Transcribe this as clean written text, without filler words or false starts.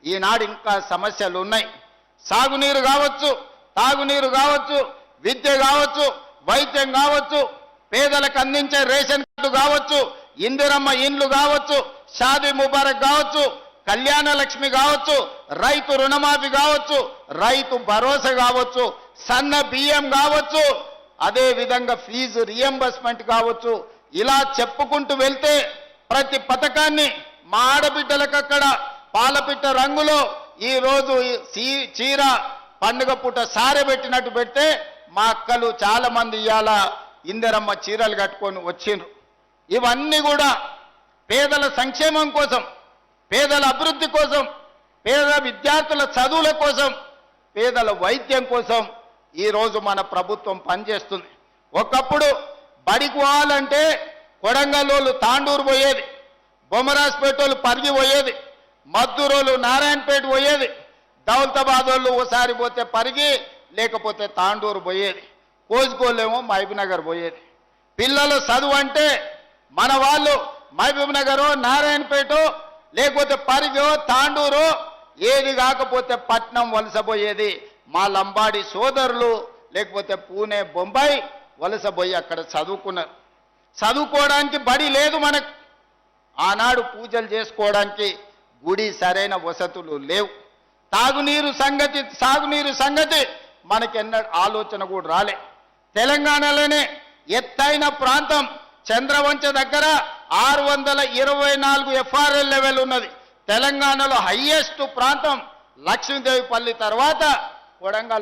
ఈనాడు ఇంకా సమస్యలు ఉన్నాయి. సాగునీరు కావచ్చు, తాగునీరు కావచ్చు, విద్య కావచ్చు, వైద్యం కావచ్చు, పేదలకు అందించే రేషన్ కార్డు కావచ్చు, ఇందిరమ్మ ఇండ్లు కావచ్చు, షాదీ ముబారక్ కావచ్చు, కళ్యాణ లక్ష్మి కావచ్చు, రైతు రుణమాఫీ కావచ్చు, రైతు భరోసా కావచ్చు, సన్న బియ్యం కావచ్చు, అదే విధంగా ఫీజు రియంబర్స్మెంట్ కావచ్చు. ఇలా చెప్పుకుంటూ వెళ్తే ప్రతి పథకాన్ని మా ఆడబిడ్డలకు అక్కడ పాలపిట్ట రంగులో ఈ రోజు చీర పండుగ పూట సారెబెట్టినట్టు పెడితే మా అక్కలు చాలా మంది ఇవాళ ఇందిరమ్మ చీరలు కట్టుకొని వచ్చిండ్రు. ఇవన్నీ కూడా పేదల సంక్షేమం కోసం, పేదల అభివృద్ధి కోసం, పేద విద్యార్థుల చదువుల కోసం, పేదల వైద్యం కోసం ఈరోజు మన ప్రభుత్వం పనిచేస్తుంది. ఒకప్పుడు బడికి పోవాలంటే కొడంగల్లోళ్ళు తాండూరు పోయేది, బొమ్మరాజ్పేటోళ్ళు పరిగి పోయేది, మద్దూరోళ్ళు నారాయణపేట పోయేది, దౌలతాబాద్ వాళ్ళు ఓసారి పోతే పరిగి లేకపోతే తాండూరు పోయేది, కోజికోళ్ళేమో మహబూబ్నగర్ పోయేది. పిల్లల చదువు అంటే మన వాళ్ళు మహబూబ్నగరో నారాయణపేటో లేకపోతే పరిగో తాండూరో ఏది కాకపోతే పట్నం వలసపోయేది. మా లంబాడి సోదరులు లేకపోతే పూణే బొంబాయి వలసపోయి అక్కడ చదువుకున్నారు. చదువుకోవడానికి బడి లేదు మనకు. ఆనాడు పూజలు చేసుకోవడానికి గుడి సరైన వసతులు లేవు. సాగునీరు సంగతి మనకెన్నడూ ఆలోచన కూడా రాలే. తెలంగాణలోనే ఎత్తైన ప్రాంతం చంద్రవంచ దగ్గర 624 FRL లెవెల్ ఉన్నది. తెలంగాణలో హైయెస్ట్ ప్రాంతం లక్ష్మీదేవిపల్లి తర్వాత కొడంగల్